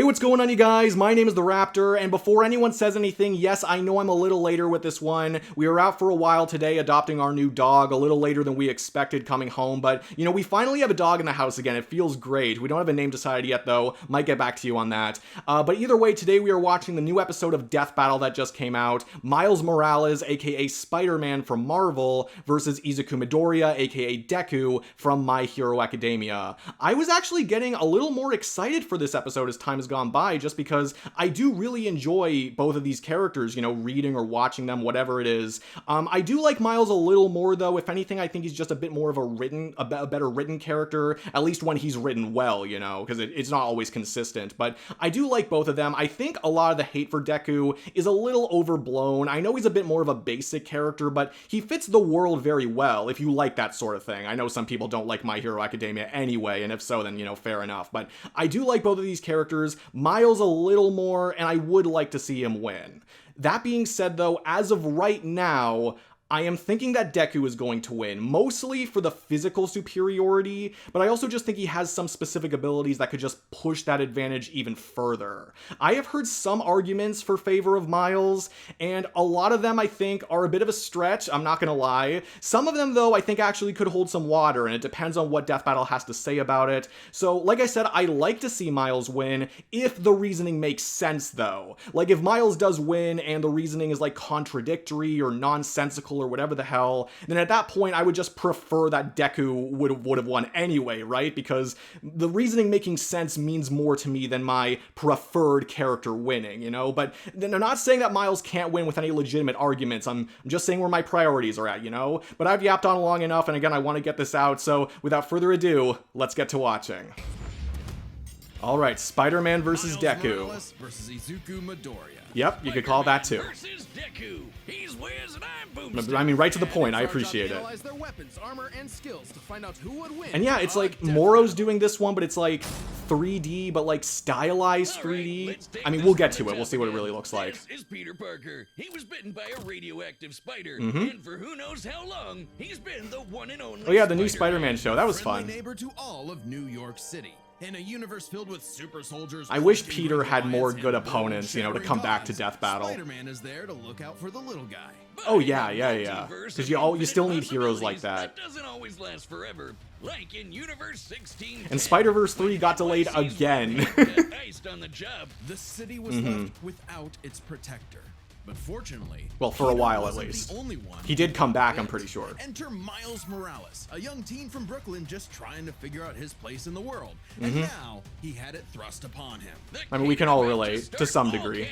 what's going on, you guys? My name is the Raptor, and before anyone says anything, yes, I know I'm a little later with this one. We were out for a while today adopting our new dog, a little later than we expected coming home, but, you know, we finally have a dog in the house again. It feels great. We don't have a name decided yet, though. Might get back to you on that. But either way, today we are watching the new episode of Death Battle that just came out. Miles Morales, aka Spider-Man from Marvel, versus Izuku Midoriya, aka Deku, from My Hero Academia. I was actually getting a little more excited for this episode as time has gone by, just because I do really enjoy both of these characters, you know, reading or watching them, whatever it is. I do like Miles a little more, though. If anything, I think he's just a bit more of a better written character, at least when he's written well, you know, because it's not always consistent. But I do like both of them. I think a lot of the hate for Deku is a little overblown. I know he's a bit more of a basic character, but he fits the world very well, if you like that sort of thing. I know some people don't like My Hero Academia anyway, and if so, then, you know, fair enough. But I do like both of these characters. Miles a little more, and I would like to see him win. That being said, though, as of right now, I am thinking that Deku is going to win, mostly for the physical superiority, but I also just think he has some specific abilities that could just push that advantage even further. I have heard some arguments for favor of Miles, and a lot of them I think are a bit of a stretch, I'm not gonna lie. Some of them, though, I think actually could hold some water, and it depends on what Death Battle has to say about it. So, like I said, I like to see Miles win if the reasoning makes sense, though. Like, if Miles does win and the reasoning is, like, contradictory or nonsensical or whatever the hell, then at that point I would just prefer that Deku would have won anyway, right? Because the reasoning making sense means more to me than my preferred character winning, you know? But they're not saying that Miles can't win with any legitimate arguments. I'm just saying where my priorities are at, you know? But I've yapped on long enough, and again, I want to get this out, so without further ado, let's get to watching. Alright, Spider-Man versus Deku. Morales versus Izuku Midoriya. Yep, you could call that too. Deku. He's Wiz and I'm Boomstick. I mean, right to the point, I appreciate it. Their weapons, armor, and skills to find out who would win. And yeah, it's like Moro's doing this one, but it's like 3D, but like stylized 3D. I mean, we'll get to it. We'll see what it really looks like. This is Peter Parker. He was bitten by a radioactive spider, and for who knows how long, he's been the one and only. Oh yeah, the new Spider-Man show. That was fun. Neighbor to all of New York City. In a universe filled with super soldiers, I wish Peter had more good opponents, you know, to come back to Death Battle. Spider-Man is there to look out for the little guy. Oh yeah. Because you still need heroes like that. That doesn't always last forever. Like in Universe 16. And Spider-Verse 3 got delayed again. Iced on the job. The city was left without its protector. But fortunately, well, for a while at least. He did come back, I'm pretty sure. Enter Miles Morales, a young teen from Brooklyn just trying to figure out his place in the world. And now he had it thrust upon him. I mean, we can all relate to some degree.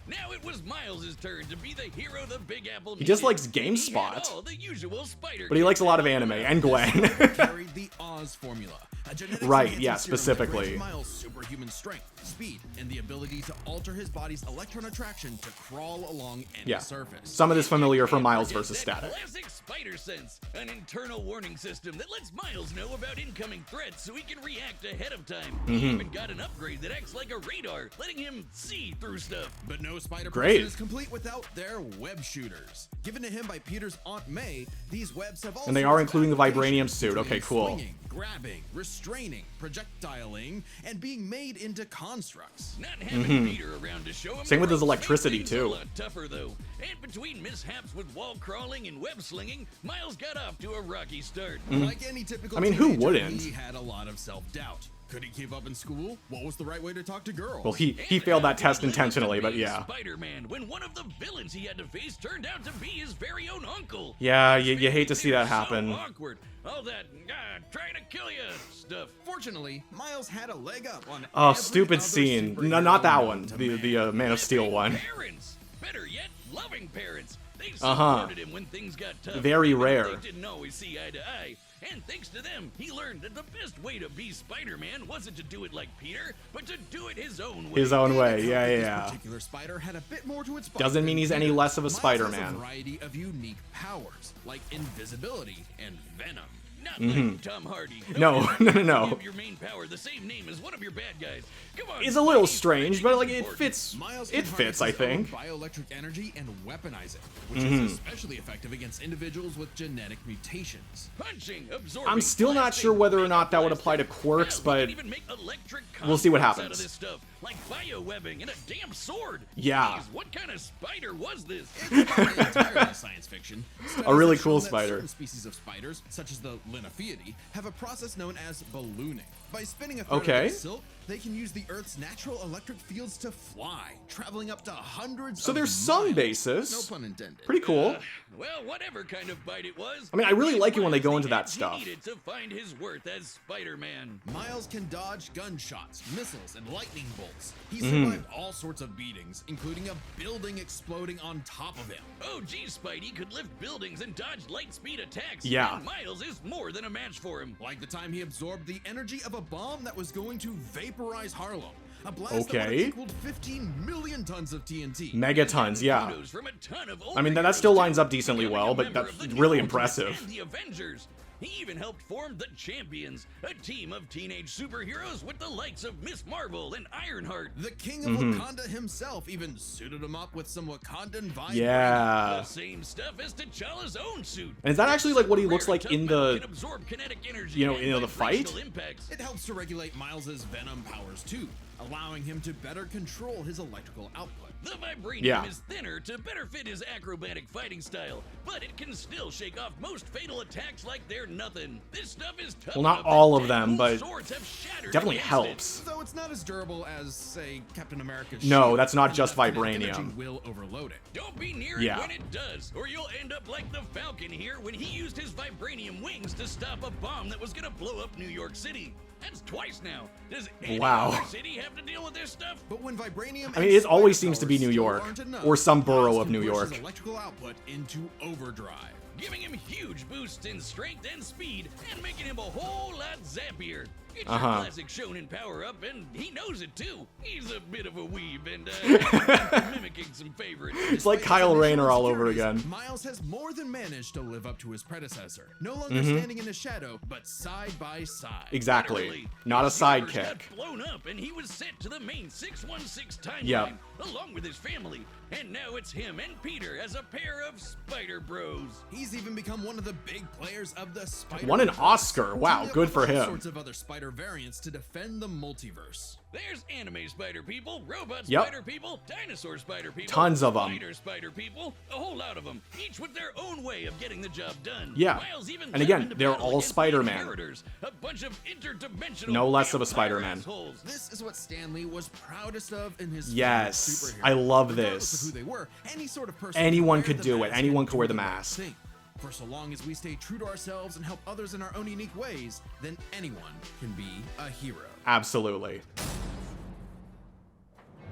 Now it was Miles' turn to be the hero the Big Apple He just likes GameSpot. But he likes a lot of anime and Gwen. Carried the Oz formula. Right, yeah, specifically. Miles' superhuman strength, speed, and the ability to alter his body's electron attraction to crawl along any surface. Some of this familiar from Miles vs. Static. Classic Spider Sense, an internal warning system that lets Miles know about incoming threats so he can react ahead of time. He even got an upgrade that acts like a radar, letting him see through stuff. But no Spider-Person is complete without their web shooters. Given to him by Peter's Aunt May, these webs have also... And they are including the vibranium suit. Okay, cool. Swinging, grabbing, restraining, projectiling, and being made into constructs. Not having Peter around to show him. Same with his electricity too. A lot tougher though. And between mishaps with wall crawling and web slinging, Miles got off to a rocky start. Like any typical I mean, who teenager, wouldn't? He had a lot of self-doubt. Could he keep up in school? What was the right way to talk to girls? Well, he failed that test intentionally, but yeah. Spider-Man, when one of the villains he had to face turned out to be his very own uncle. Yeah, you hate to see that happen. So awkward. All that trying to kill you stuff. Fortunately, Miles had a leg up on. Oh, stupid scene. No, not that one. The Man of Steel one. Parents. Better yet, loving parents. They supported him when things got tough. Very rare. They didn't always see eye to eye. And thanks to them, he learned that the best way to be Spider-Man wasn't to do it like Peter, but to do it his own way. His own way, yeah. This particular spider had a bit more to its body. Doesn't mean he's any less of a Spider-Man. Miles has a variety of unique powers, like invisibility and venom. Not like Tom Hardy. No. Give your main power the same name as one of your bad guys. Come on. It's a little strange, but like it fits. Miles It fits, I think. Bioelectric energy and weaponize it, which is especially effective against individuals with genetic mutations. Punching, absorbing, I'm still not sure whether or not that would apply to quirks, but we'll see what happens. like biowebbing and a damn sword. Yeah. Jeez, what kind of spider was this? It's not entirely science fiction. A really Studies have cool shown that spider. Certain species of spiders, such as the Linnaeus, have a process known as ballooning. By spinning a thread Okay. of silk, they can use the Earth's natural electric fields to fly, traveling up to hundreds So of there's some miles. basis. No pun intended. Pretty cool. Well, whatever kind of bite it was. I mean, I really gave like it when they Miles go the into that edge stuff. He needed to find his worth as Spider-Man. Miles can dodge gunshots, missiles, and lightning bolts. He Mm-hmm. survived all sorts of beatings, including a building exploding on top of him. Oh, geez, Spidey could lift buildings and dodge light speed attacks. Yeah. And Miles is more than a match for him. Like the time he absorbed the energy of a bomb that was going to vaporize Harlem. A blast that would have Okay. equaled 15 million tons of TNT. Megatons, yeah. Kudos from a ton of I mean, that overheroes, still too, lines up decently becoming well, a but member that's of the really New Ultimates impressive. And the Avengers. He even helped form the Champions, a team of teenage superheroes with the likes of Miss Marvel and Ironheart. The king of Wakanda himself even suited him up with some Wakandan vibe. Yeah. The same stuff as T'Challa's own suit. And is that actually like what he Rare looks like tough in metal the... can absorb kinetic energy you know, and in the fight? vibrational impacts. It helps to regulate Miles's venom powers too, allowing him to better control his electrical output. The vibranium Yeah. is thinner to better fit his acrobatic fighting style, but it can still shake off most fatal attacks like they're nothing. This stuff is tough. Well, not enough all that of them, Deadpool's but swords have shattered definitely against helps. Though it's not as durable as, say, Captain America's No, shield, that's not and just that kinetic vibranium. energy will overload it. Don't be near Yeah. it when it does, or you'll end up like the Falcon here when he used his vibranium wings to stop a bomb that was gonna blow up New York City. That's twice now. Does any Wow. other city have to deal with this stuff? But when vibranium I mean, and it always spider seems to be powers New still York, aren't enough, or some borough Miles of can New push York. his electrical output into overdrive. Giving him huge boosts in strength and speed, and making him a whole lot zappier. It's Uh-huh. your classic shonen power-up, and he knows it too. He's a bit of a weeb, and mimicking some favorites. It's like Despite his Kyle initial Rayner all over insecurities, again. Miles has more than managed to live up to his predecessor. No longer standing in the shadow, but side by side. Exactly. Literally, Not a his universe sidekick. got blown up, and he was sent to the main 616 timeline, Yep. along with his family. And now it's him and Peter as a pair of Spider Bros. He's even become one of the big players of the Spider. Won an Oscar. Wow, teaming up good with for all him. Sorts of other Spider variants to defend the multiverse. There's anime spider people, robot Yep. spider people, dinosaur spider people, Tons of 'em. spider spider people, a whole lot of them, each with their own way of getting the job done. Yeah. Miles even And again, led into they're battle all against the Spider-Man. Inheritors, a bunch of interdimensional No less of a vampire Spider-Man. assholes. This is what Stan Lee was proudest of in his Yes, favorite superhero. I love Regardless this. of who they were, any sort of person Anyone could wear could the do it. mask Anyone and could wear do the right mask. thing. For so long as we stay true to ourselves and help others in our own unique ways, then anyone can be a hero. Absolutely.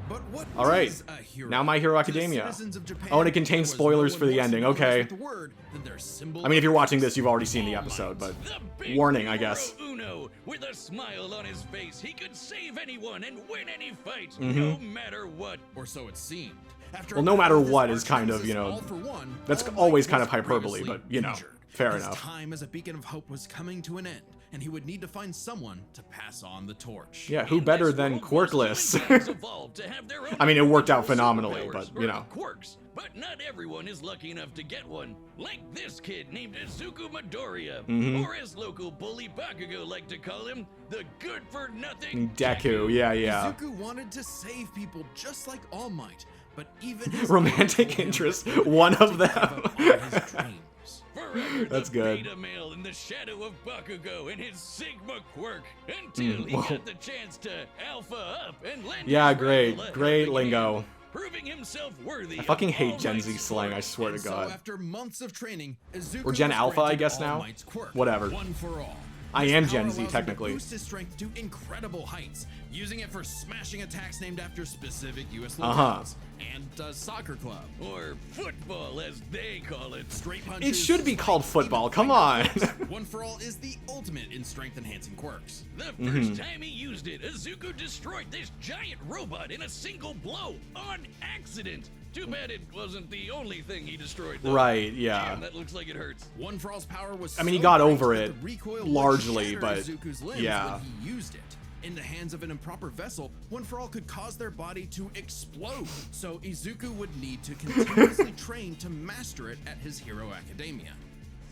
But what All right. is a hero? Now My Hero To the Academia. citizens of Japan, Oh, and it contains there was spoilers no for the one more ending. synonymous Okay. with the word than their symbol I mean, if you're of watching this, peace. you've already seen the All episode, but The big warning, I numero guess. Uno, with a smile on his face, he could save anyone and win any fight, Mm-hmm. no matter what. Or so it seemed. After Well, a no battle matter with his what is kind of, arch-nemesis you know, All For One, that's All Might always kind was of hyperbole, grievously but, you know, injured. fair His enough. time as a beacon of hope was coming to an end, and he would need to find someone to pass on the torch. Yeah, who In better this than world, most Quirkless? humankind evolved to have their own I mean, it worked out individual phenomenally, superpowers, but, you or know. quirks. But not everyone is lucky enough to get one. Like this kid named Izuku Midoriya, Mm-hmm. or as local bully Bakugo like to call him, the good-for-nothing Deku, yeah. Izuku wanted to save people just like All Might, but even his Romantic told him interest, to one of give up them. on his dreams. Forever That's the good. beta male in the shadow of Bakugo and his Sigma quirk until he well. got the chance to alpha up and lend Yeah, his great. rival a Great helping lingo. hand, proving himself worthy. I fucking of hate All Gen Z Might's slang, I quirk. swear to And so God. after months of training, Izuku Or Gen was Alpha, I granted guess All now? Might's quirk, Whatever. One for all. I This am power Gen Z, allows him to technically. boost his strength to incredible heights, using it for smashing attacks named after specific U.S. Uh-huh. locales and a soccer club. Or football, as they call it. Straight punches. It should be called spikes, football, even come finger on. kicks. One for all is the ultimate in strength-enhancing quirks. The Mm-hmm. first time he used it, Izuku destroyed this giant robot in a single blow on accident. Too bad it wasn't the only thing he destroyed, though. Right, yeah. Damn, that looks like it hurts. One for all's power was I mean, he so got great over that it the recoil would largely, shatter but Izuku's limbs yeah. when he used it. In the hands of an improper vessel, One for All could cause their body to explode. So Izuku would need to continuously train to master it at his Hero Academia.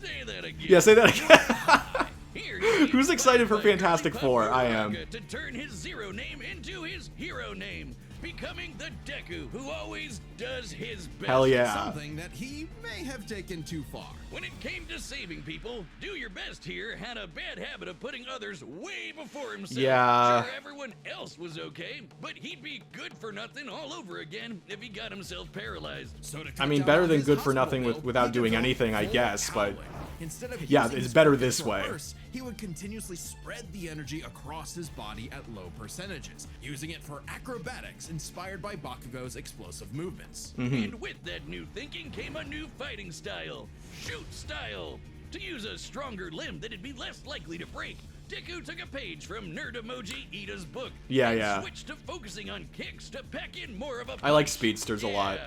Say that again. Yeah, say that again. Here, Who's excited for Fantastic Four? I am. To turn his zero name into his hero name, becoming the Deku who always does his best. Hell yeah. Something that he may have taken too far. When it came to saving people, Do Your Best here had a bad habit of putting others way before himself. Yeah. Sure, everyone else was okay, but he'd be good for nothing all over again if he got himself paralyzed. So to I cut mean, down better on than his good for hospital nothing bill, without he doing developed anything, I full guess, but cowling. Instead of yeah, using it's his better focus this to way. reverse, he would continuously spread the energy across his body at low percentages, using it for acrobatics inspired by Bakugo's explosive movements. And with that new thinking came a new fighting style, shoot style. To use a stronger limb that'd be less likely to break, Deku took a page from Nerd Emoji Ida's book and switched to focusing on kicks to pack in more of a punch. I like speedsters a lot.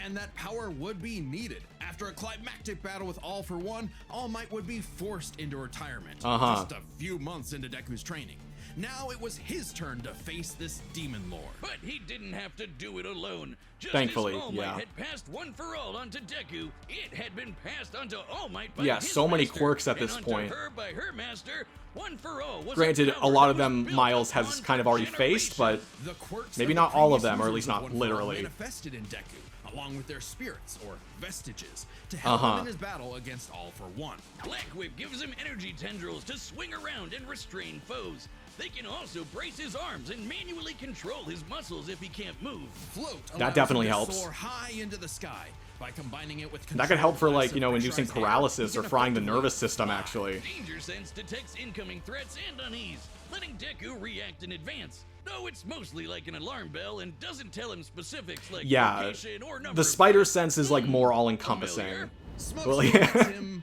And that power would be needed. After a climactic battle with All For One, All Might would be forced into retirement, just a few months into Deku's training. Now it was his turn to face this demon lord. But he didn't have to do it alone. Just Thankfully, as All Might had passed One For All onto Deku, it had been passed onto All Might by his so many master, quirks at this and onto point. her by her master. One For All was Granted, a a power lot that of them was built Miles upon has kind of already faced, but The quirks maybe of not the all of previous them, or at least users of not One For All literally. manifested in Deku, along with their spirits or vestiges, to help him in his battle against All For One. Black Whip gives him energy tendrils to swing around and restrain foes. They can also brace his arms and manually control his muscles if he can't move. Float That definitely allows him to helps. soar high into the sky. By combining it with That could help for, like, you know, controlled inducing pressurized air, paralysis he or can frying the effectively nervous system, fly. actually. Danger Sense detects incoming threats and unease, letting Deku react in advance. Though it's mostly like an alarm bell and doesn't tell him specifics like location or number The of spider bullets. sense is, like, more all-encompassing. Familiar? Smoke Well, screen yeah. lets him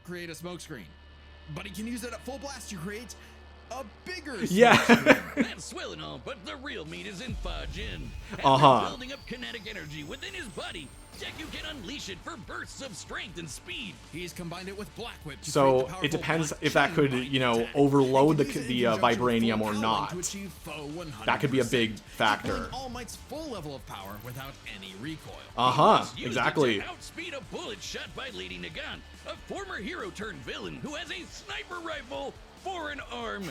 create a smoke screen, but he can use it at full blast to create a bigger smoke screen. That's swell and all, but the real meat is in Fajin. Uh-huh. Building up kinetic energy within his body, Deku can unleash it for bursts of strength and speed. He's combined it with Black Whip to create So the it powerful depends Black if that Chain could, Bite you know, attack. overload He can use it the in conjunction with vibranium full or cowling not. to achieve foe 100%, That could be a big factor. equaling All Might's full level of power without any recoil. Used it Exactly. to outspeed a bullet shot by Lady Lagann, a former hero turned villain who has a sniper rifle for an arm.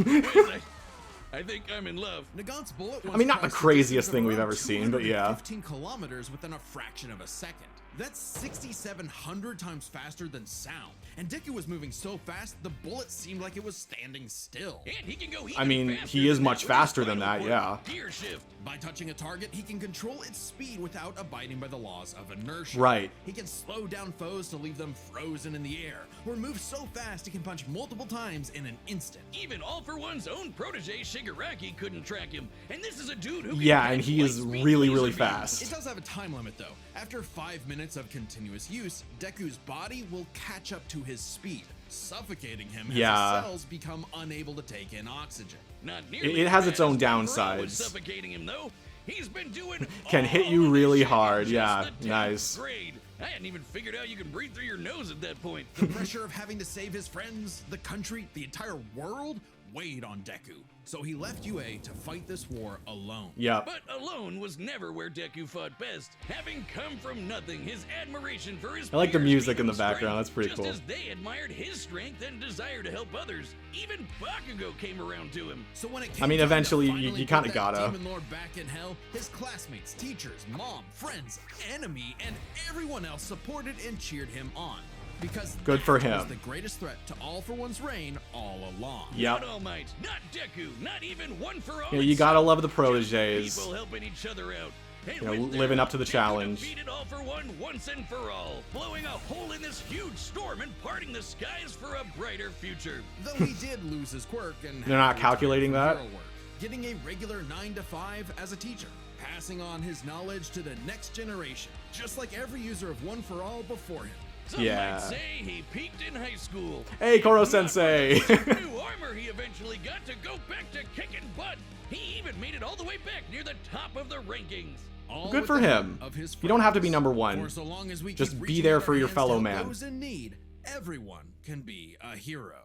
I think I'm in love. Nagant's bullet I mean, not the crossed craziest distances thing of we've around ever seen, but yeah. 215 kilometers within a fraction of a second. That's 6,700 times faster than sound. And Deku was moving so fast, the bullet seemed like it was standing still. And he can go I mean, even faster he is than much that with his faster than final that, quirk, yeah. Gear shift. By touching a target, he can control its speed without abiding by the laws of inertia. Right. He can slow down foes to leave them frozen in the air, or move so fast he can punch multiple times in an instant. Even All For One's own protege Shigaraki couldn't track him, and this is a dude who can Yeah, catch and he is light-speed really, laser really beams. fast. It does have a time limit though. After 5 minutes of continuous use, Deku's body will catch up to his speed, suffocating him as Yeah. his cells become unable to take in oxygen. Not nearly It has as its own fast as All was downsides. Suffocating him though. He's been doing Can hit all you of really this shit in hard, just yeah, the 10th nice. grade. I hadn't even figured out you can breathe through your nose at that point. The pressure of having to save his friends, the country, the entire world weighed on Deku. So he left UA to fight this war alone. Yep. But alone was never where Deku fought best. Having come from nothing, his admiration for his I like the peers music gave in the him background, strength, that's pretty just cool. as they admired his strength and desire to help others. Even Bakugo came around to him. So when it I came mean, time to eventually, finally you put kinda that gotta. Demon Lord back in hell, his classmates, teachers, mom, friends, enemy, and everyone else supported and cheered him on. Because Good that for was him. the greatest threat to All For One's reign all along. Yep. Not All Might, not Deku, not even One For All. Yeah, you gotta itself. love the Just proteges. People helping each other out. And You know, with their living up to the Deku challenge. defeated All For One once and for all, blowing a hole in this huge storm and parting the skies for a brighter future. Though he did lose his quirk and They're not had to retire calculating from that? hero work, getting a regular 9 to 5 as a teacher, passing on his knowledge to the next generation, just like every user of One For All before him. Some Yeah. might say he peaked in high school. Hey, Koro Not Sensei. with the sick new armor he eventually got to go back to kicking butt. He even made it all the way back near the top of the rankings. All Good with for the help him. of his You don't have to be friends. number one. For so long as we Just keep be reaching there out for our your hands to fellow help man. Those in need, everyone can be a hero.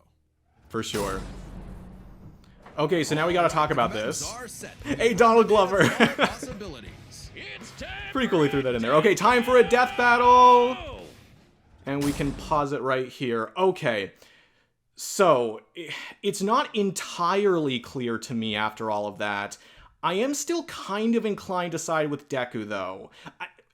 For sure. Okay, so now we gotta talk about The this. combatants are set. Hey, Donald Glover. It's time Pretty for coolly a threw that in there. death Okay, time for a death battle. battle! And we can pause it right here. Okay. So, it's not entirely clear to me after all of that. I am still kind of inclined to side with Deku, though.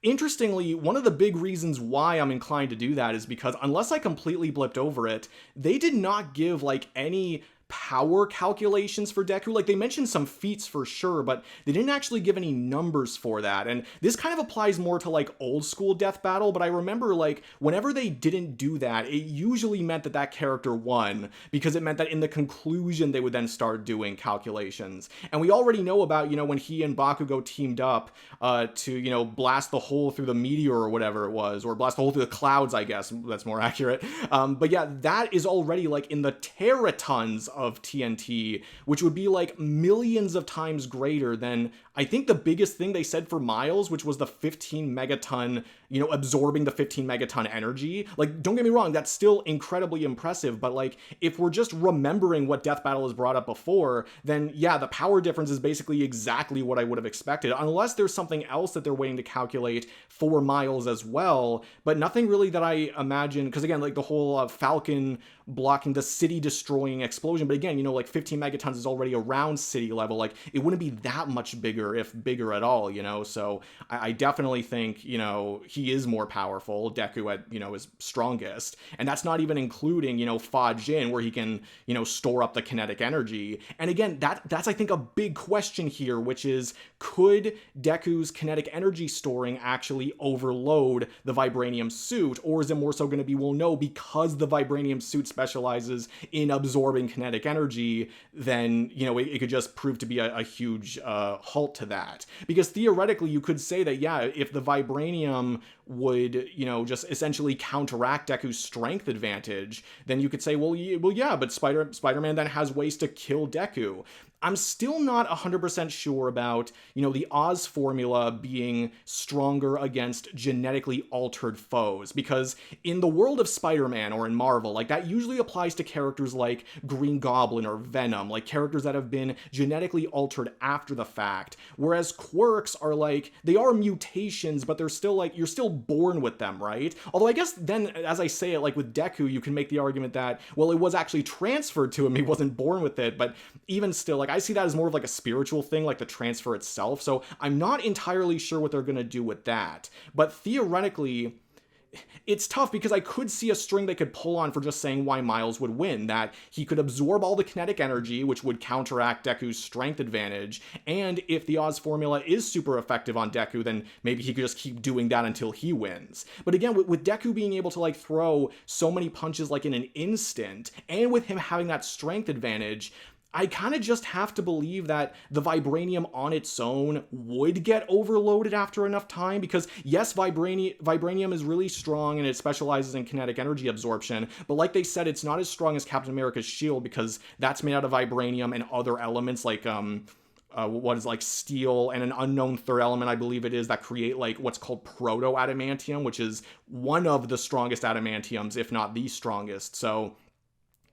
Interestingly, one of the big reasons why I'm inclined to do that is because, unless I completely blipped over it, they did not give, like, any power calculations for Deku. Like, they mentioned some feats for sure, but they didn't actually give any numbers for that. And this kind of applies more to, like, old school Death Battle, but I remember, like, whenever they didn't do that, it usually meant that that character won, because it meant that in the conclusion they would then start doing calculations. And we already know about, you know, when he and Bakugo teamed up to, you know, blast the hole through the meteor or whatever it was, or blast the hole through the clouds, I guess, that's more accurate. But yeah, that is already, like, in the teratons of TNT, which would be like millions of times greater than, I think, the biggest thing they said for Miles, which was the 15 megaton, you know, absorbing the 15 megaton energy. Like, don't get me wrong, that's still incredibly impressive, but like, if we're just remembering what Death Battle has brought up before, then yeah, the power difference is basically exactly what I would have expected, unless there's something else that they're waiting to calculate for Miles as well, but nothing really that I imagine, because again, like the whole Falcon blocking the city destroying explosion, but again, you know, like 15 megatons is already around city level, like it wouldn't be that much bigger, if bigger at all, you know. So I definitely think, you know, he is more powerful, Deku at, you know, his strongest, and that's not even including, you know, Fa Jin, where he can, you know, store up the kinetic energy. And again, that's I think a big question here, which is, could Deku's kinetic energy storing actually overload the vibranium suit, or is it more so going to be, well, no, because the vibranium suit specializes in absorbing kinetic energy, then, you know, it could just prove to be a huge halt to that. Because theoretically, you could say that, yeah, if the vibranium would, you know, just essentially counteract Deku's strength advantage, then you could say, well, yeah, but Spider-Man then has ways to kill Deku. I'm still not 100% sure about, you know, the Oz formula being stronger against genetically altered foes, because in the world of Spider-Man or in Marvel, like, that usually applies to characters like Green Goblin or Venom, like characters that have been genetically altered after the fact, whereas quirks are like, they are mutations, but they're still like, you're still born with them, right? Although I guess then, as I say it, like with Deku, you can make the argument that, well, it was actually transferred to him, he wasn't born with it, but even still, like, I see that as more of like a spiritual thing, like the transfer itself, so I'm not entirely sure what they're gonna do with that. But theoretically, it's tough, because I could see a string they could pull on for just saying why Miles would win, that he could absorb all the kinetic energy, which would counteract Deku's strength advantage, and if the Oz formula is super effective on Deku, then maybe he could just keep doing that until he wins. But again, with Deku being able to like throw so many punches like in an instant, and with him having that strength advantage, I kind of just have to believe that the vibranium on its own would get overloaded after enough time, because yes, vibranium is really strong and it specializes in kinetic energy absorption, but like they said, it's not as strong as Captain America's shield, because that's made out of vibranium and other elements like what is like steel and an unknown third element, I believe it is, that create like what's called proto-adamantium, which is one of the strongest adamantiums, if not the strongest. So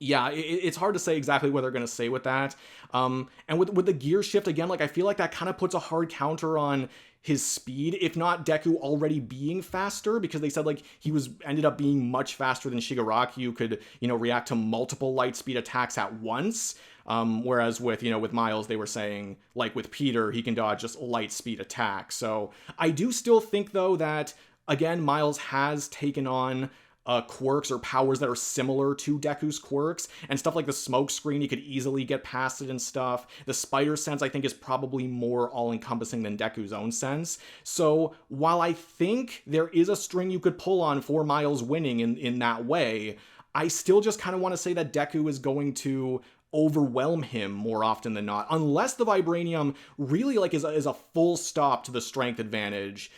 yeah, it's hard to say exactly what they're going to say with that. And with the gear shift, again, like I feel like that kind of puts a hard counter on his speed, if not Deku already being faster, because they said like he ended up being much faster than Shigaraki, who could, you know, react to multiple light speed attacks at once. Whereas with, you know, with Miles, they were saying, like with Peter, he can dodge just light speed attacks. So I do still think, though, that, again, Miles has taken on quirks or powers that are similar to Deku's quirks, and stuff like the smoke screen, he could easily get past it and stuff. The spider sense, I think, is probably more all-encompassing than Deku's own sense. So while I think there is a string you could pull on for Miles winning in that way, I still just kind of want to say that Deku is going to overwhelm him more often than not, unless the vibranium really like is a full stop to the strength advantage.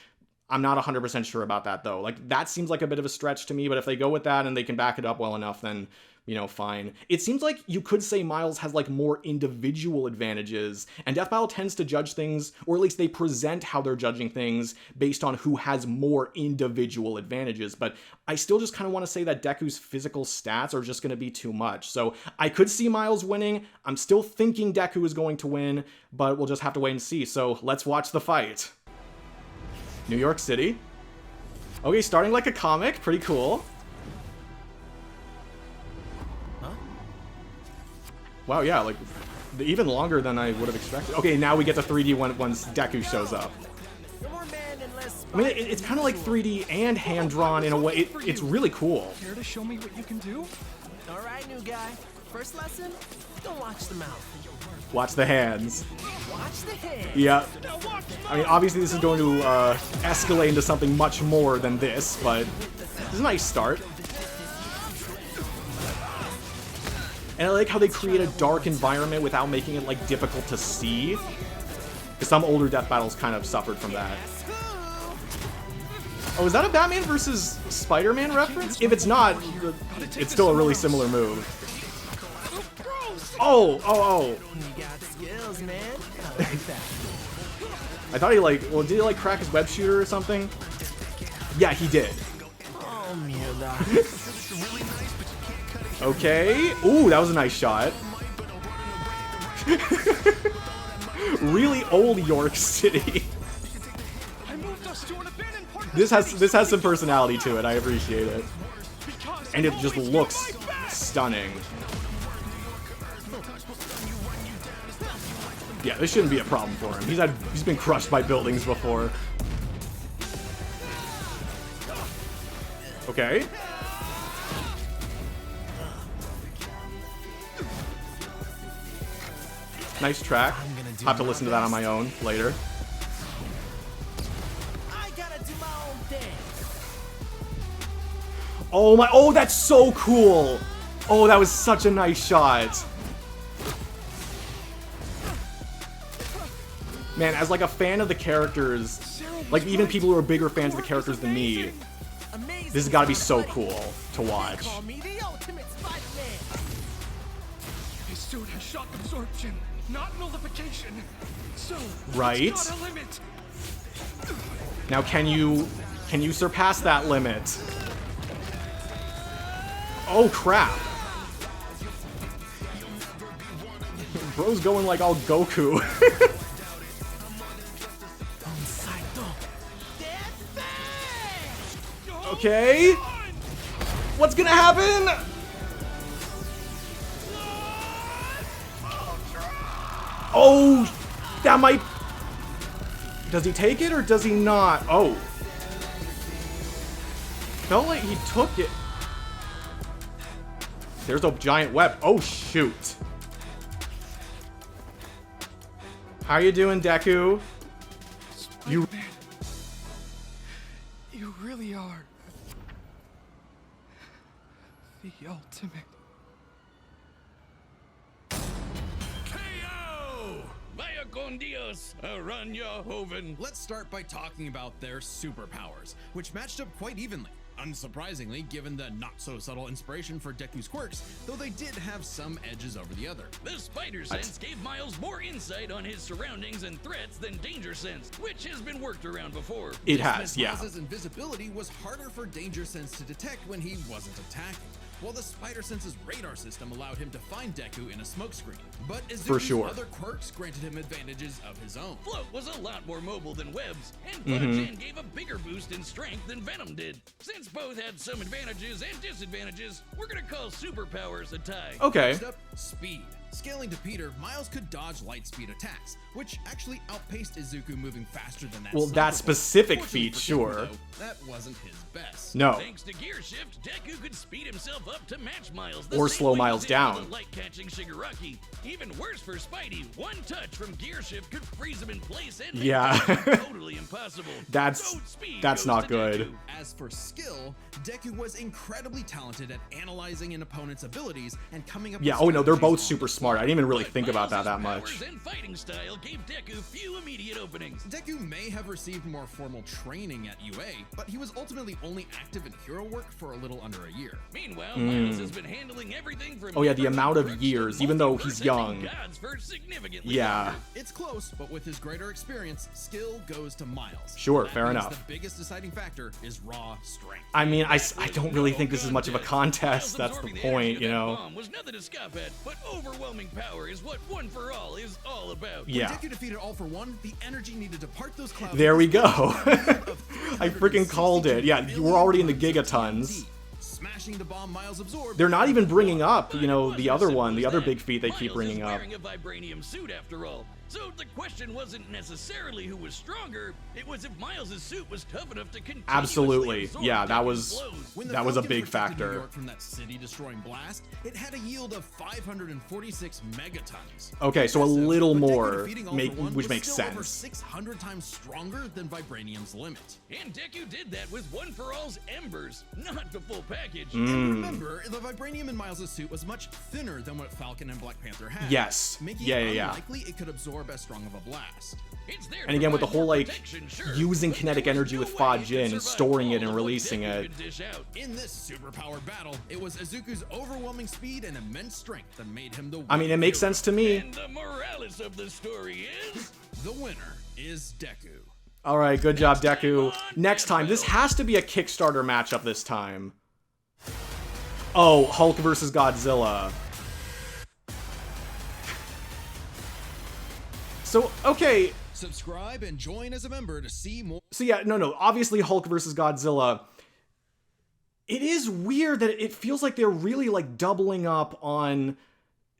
I'm not 100% sure about that, though. Like, that seems like a bit of a stretch to me, but if they go with that and they can back it up well enough, then, you know, fine. It seems like you could say Miles has, like, more individual advantages, and Death Battle tends to judge things, or at least they present how they're judging things based on who has more individual advantages, but I still just kind of want to say that Deku's physical stats are just going to be too much. So I could see Miles winning. I'm still thinking Deku is going to win, but we'll just have to wait and see. So let's watch the fight. New York City. Okay, starting like a comic. Pretty cool. Huh? Wow, yeah, like, even longer than I would have expected. Okay, now we get to 3D once Deku shows up. I mean, it's kind of like 3D and hand-drawn in a way. It's really cool. Care to show me what you can do? All right, new guy. First lesson, don't watch the mouth. Watch the hands. Watch the hands. Yeah. I mean, obviously this is going to escalate into something much more than this, but it's a nice start. And I like how they create a dark environment without making it, like, difficult to see. Because some older death battles kind of suffered from that. Oh, is that a Batman versus Spider-Man reference? If it's not, it's still a really similar move. Oh! You got skills, man. I thought he, like, well, did he, like, crack his web shooter or something? Yeah, he did. Oh, mierda. Okay. Ooh, that was a nice shot. Really old York City. This has some personality to it. I appreciate it. And it just looks stunning. Yeah, this shouldn't be a problem for him. He's been crushed by buildings before. Okay. Nice track. I'll have to listen to that on my own later. I gotta do my own thing. Oh my, oh, that's so cool. Oh, that was such a nice shot. Man, as like a fan of the characters, like even people who are bigger fans of the characters than me, this has got to be so cool to watch. His suit has shock absorption, not nullification. So right. it's got a limit. Now can you surpass that limit? Oh crap. Bro's going like all Goku. Okay. What's gonna happen? Oh, that might... Does he take it or does he not? Oh. Felt like he took it. There's a giant web. Oh, shoot. How you doing, Deku? You really are the ultimate. KO! Vaya con Dios, Aranya Hoven. Let's start by talking about their superpowers, which matched up quite evenly. Unsurprisingly, given the not-so-subtle inspiration for Deku's quirks, though they did have some edges over the other. The Spider Sense gave Miles more insight on his surroundings and threats than Danger Sense, which has been worked around before. It has, yeah. Miles' invisibility was harder for Danger Sense to detect when he wasn't attacking, while the Spider Sense's radar system allowed him to find Deku in a smokescreen. But Izuku's other quirks granted him advantages of his own. Float was a lot more mobile than Webs, and Punch gave a bigger boost in strength than Venom did. Since both had some advantages and disadvantages, we're gonna call superpowers a tie. Okay. Next up, speed. Scaling to Peter, Miles could dodge light speed attacks, which actually outpaced Izuku moving faster than that. Well, that specific feat, sure. That wasn't his best. No. Thanks to Gear Shift, Deku could speed himself up to match Miles. Or slow Miles down. Light-catching Shigaraki. Even worse for Spidey, one touch from Gear Shift could freeze him in place and make it totally impossible. That's not good. Deku. As for skill, Deku was incredibly talented at analyzing an opponent's abilities and coming up with oh no, they're both strategies super smart. I didn't even really think about that much. Powers and fighting style gave Deku few immediate openings. Deku may have received more formal training at UA, but he was ultimately only active in hero work for a little under a year. Meanwhile, Miles has been handling everything from the amount of years, even though he's young. Gods for significantly Yeah. longer. It's close, but with his greater experience, skill goes to Miles. Sure, That fair means enough. The biggest deciding factor is raw strength. I mean, I don't really think this is much of a contest. That's the point, you know. Bomb was nothing to scoff at, but overwhelming power is what One for All is all about. Yeah. When Deku defeated All for One, the energy needed to part those clouds. There we go. I freaking called it. Yeah, we're already in the gigatons. smashing the bomb Miles absorbed. They're not even bringing up, you know, the other one, the other big feat they keep bringing up. Miles is wearing a vibranium suit after all. So the question wasn't necessarily who was stronger, it was if Miles' suit was tough enough to continuously Absolutely. absorb Yeah, that Deku's was blows. that was a big New factor. York from that city-destroying blast, it had a yield of 546 megatons. Okay, so a Impressive, little but Deku more, defeating All for One which was makes still over sense. 600 times stronger than vibranium's limit. And Deku did that with One for All's embers, not the full package. Mm. And remember, the vibranium in Miles' suit was much thinner than what Falcon and Black Panther had. Yes. Making Yeah, it yeah. unlikely it could absorb as strong of a blast. It's there And again, with the provide whole, more like, protection, sure, using but kinetic there was energy no with way Fa it could Jin, survive storing it all and of what releasing Deku it. could dish out. In this superpowered battle, it was Izuku's overwhelming speed and immense strength that made him the I mean, it makes hero. sense to me. And the Morales of the story is... The winner is Deku. All right, good job, Deku. Next time, this has to be a Kickstarter matchup this time. Oh, Hulk versus Godzilla. So, okay, Subscribe and join as a member to see more. so yeah, no, obviously Hulk versus Godzilla. It is weird that it feels like they're really, like, doubling up on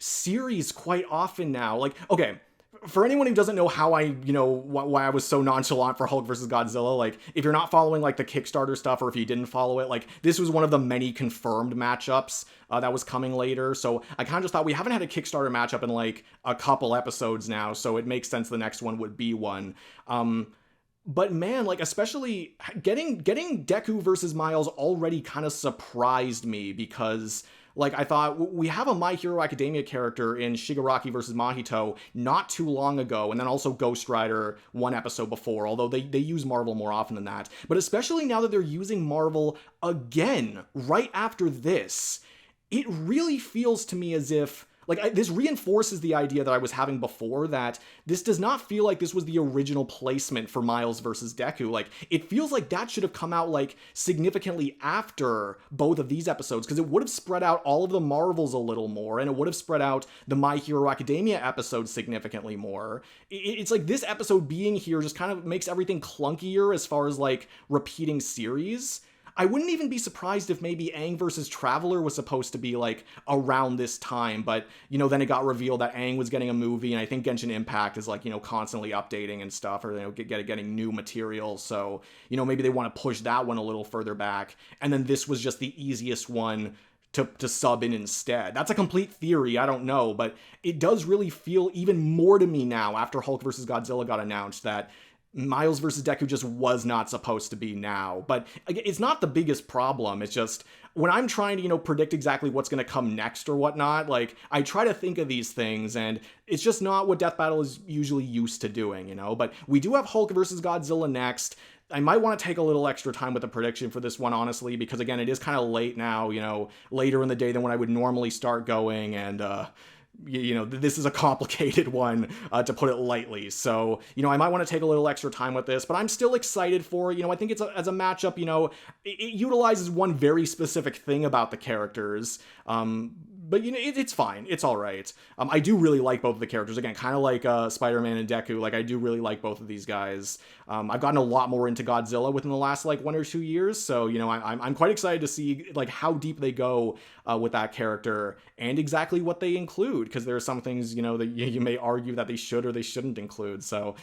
series quite often now. Like, okay, for anyone who doesn't know how I, you know, why I was so nonchalant for Hulk versus Godzilla, like, if you're not following, like, the Kickstarter stuff, or if you didn't follow it, like, this was one of the many confirmed matchups that was coming later, so I kind of just thought we haven't had a Kickstarter matchup in, like, a couple episodes now, so it makes sense the next one would be one. But man, like, especially getting Deku versus Miles already kind of surprised me, because, like, I thought we have a My Hero Academia character in Shigaraki versus Mahito not too long ago, and then also Ghost Rider one episode before, although they use Marvel more often than that. But especially now that they're using Marvel again right after this, it really feels to me as if, like, this reinforces the idea that I was having before, that this does not feel like this was the original placement for Miles versus Deku. Like, it feels like that should have come out, like, significantly after both of these episodes, because it would have spread out all of the Marvels a little more, and it would have spread out the My Hero Academia episodes significantly more. It's like this episode being here just kind of makes everything clunkier as far as, like, repeating series. I wouldn't even be surprised if maybe Aang versus Traveler was supposed to be, like, around this time, but, you know, then it got revealed that Aang was getting a movie, and I think Genshin Impact is, like, you know, constantly updating and stuff, or, you know, getting new material, so, you know, maybe they want to push that one a little further back, and then this was just the easiest one to sub in instead. That's a complete theory, I don't know, but it does really feel even more to me now, after Hulk versus Godzilla got announced, that Miles versus Deku just was not supposed to be now. But it's not the biggest problem. It's just, when I'm trying to, you know, predict exactly what's going to come next or whatnot, like, I try to think of these things, and it's just not what Death Battle is usually used to doing, you know? But we do have Hulk versus Godzilla next. I might want to take a little extra time with the prediction for this one, honestly, because, again, it is kind of late now, you know, later in the day than when I would normally start going, and, you know, this is a complicated one, to put it lightly. So, you know, I might want to take a little extra time with this, but I'm still excited for it. You know, I think it's as a matchup, you know, it utilizes one very specific thing about the characters. But, you know, it's fine. It's all right. I do really like both of the characters. Again, kind of like Spider-Man and Deku. Like, I do really like both of these guys. I've gotten a lot more into Godzilla within the last, like, 1 or 2 years. So, you know, I'm quite excited to see, like, how deep they go with that character and exactly what they include. Because there are some things, you know, that you may argue that they should or they shouldn't include. So,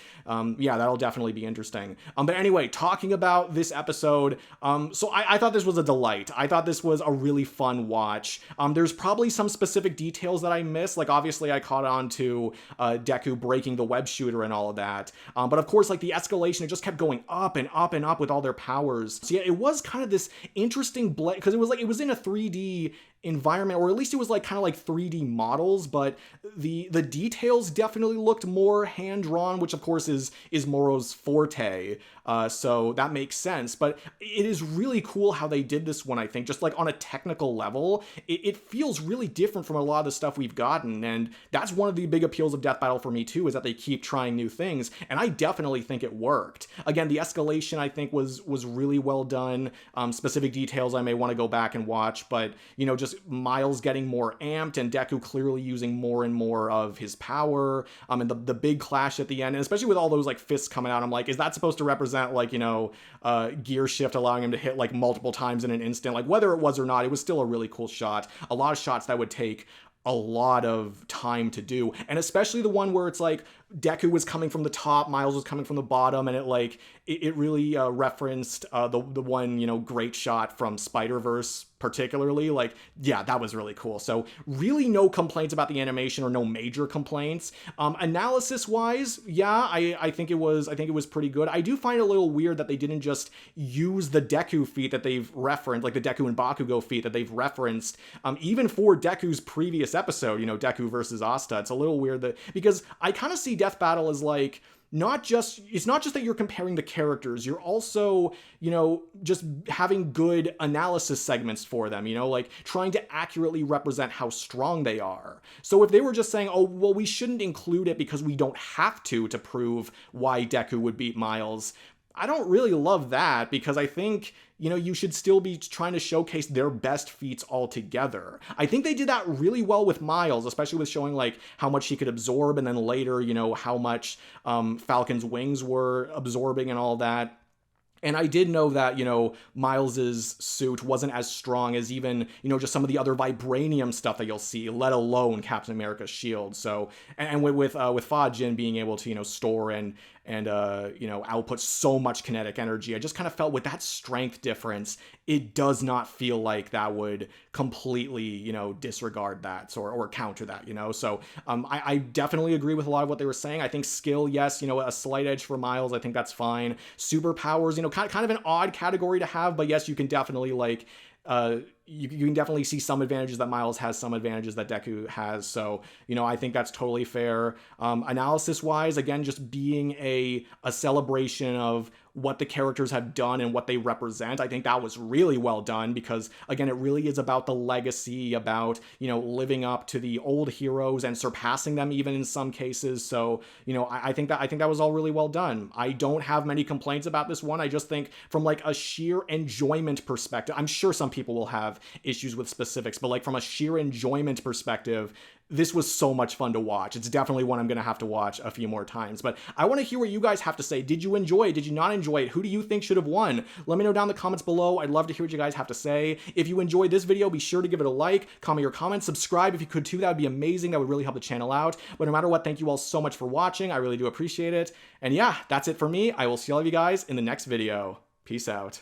yeah, that'll definitely be interesting. But anyway, talking about this episode, so I thought this was a delight. I thought this was a really fun watch. There's probably some specific details that I missed. Like, obviously, I caught on to Deku breaking the web shooter and all of that. But of course, like, the escalation, it just kept going up and up and up with all their powers. So yeah, it was kind of this interesting blend, because it was in a 3D environment, or at least it was like kind of like 3D models, but the details definitely looked more hand-drawn, which of course is Moro's forte, so that makes sense. But it is really cool how they did this one. I think just like on a technical level, it feels really different from a lot of the stuff we've gotten, and that's one of the big appeals of Death Battle for me too, is that they keep trying new things, and I definitely think it worked. Again, the escalation I think was really well done. Specific details I may want to go back and watch, but you know, just just Miles getting more amped and Deku clearly using more and more of his power, and the big clash at the end, and especially with all those like fists coming out, I'm like, is that supposed to represent like, you know, gear shift allowing him to hit like multiple times in an instant? Like whether it was or not, it was still a really cool shot. A lot of shots that would take a lot of time to do, and especially the one where it's like Deku was coming from the top, Miles was coming from the bottom, and it really referenced the one, you know, great shot from Spider-Verse particularly. Like, yeah, that was really cool. So really no complaints about the animation, or no major complaints. Analysis wise, yeah, I think it was pretty good. I do find it a little weird that they didn't just use the Deku feat that they've referenced, like the Deku and Bakugo feat that they've referenced, even for Deku's previous episode, you know, Deku versus Asta. It's a little weird that, because I kind of see Death Battle as like, it's not just that you're comparing the characters, you're also, you know, just having good analysis segments for them, you know, like trying to accurately represent how strong they are. So if they were just saying, oh, well, we shouldn't include it because we don't have to prove why Deku would beat Miles, I don't really love that, because I think, you know, you should still be trying to showcase their best feats altogether. I think they did that really well with Miles, especially with showing like how much he could absorb, and then later, you know, how much Falcon's wings were absorbing and all that. And I did know that, you know, Miles's suit wasn't as strong as even, you know, just some of the other vibranium stuff that you'll see, let alone Captain America's shield. So, and with Fa Jin being able to, you know, store and you know, output so much kinetic energy, I just kind of felt with that strength difference, it does not feel like that would completely, you know, disregard that or counter that, you know. So I definitely agree with a lot of what they were saying. I think skill, yes, you know, a slight edge for Miles, I think that's fine. Superpowers, you know, kind of an odd category to have, but yes, you can definitely like you can definitely see some advantages that Miles has, some advantages that Deku has. So, you know, I think that's totally fair. Analysis wise, again, just being a celebration of what the characters have done and what they represent. I think that was really well done, because again, it really is about the legacy, about, you know, living up to the old heroes and surpassing them even in some cases. So, you know, I think that was all really well done. I don't have many complaints about this one. I just think from like a sheer enjoyment perspective, I'm sure some people will have issues with specifics, but like from a sheer enjoyment perspective, this was so much fun to watch. It's definitely one I'm going to have to watch a few more times. But I want to hear what you guys have to say. Did you enjoy it? Did you not enjoy it? Who do you think should have won? Let me know down in the comments below. I'd love to hear what you guys have to say. If you enjoyed this video, be sure to give it a like, comment your comments, subscribe if you could too. That would be amazing. That would really help the channel out. But no matter what, thank you all so much for watching. I really do appreciate it. And yeah, that's it for me. I will see all of you guys in the next video. Peace out.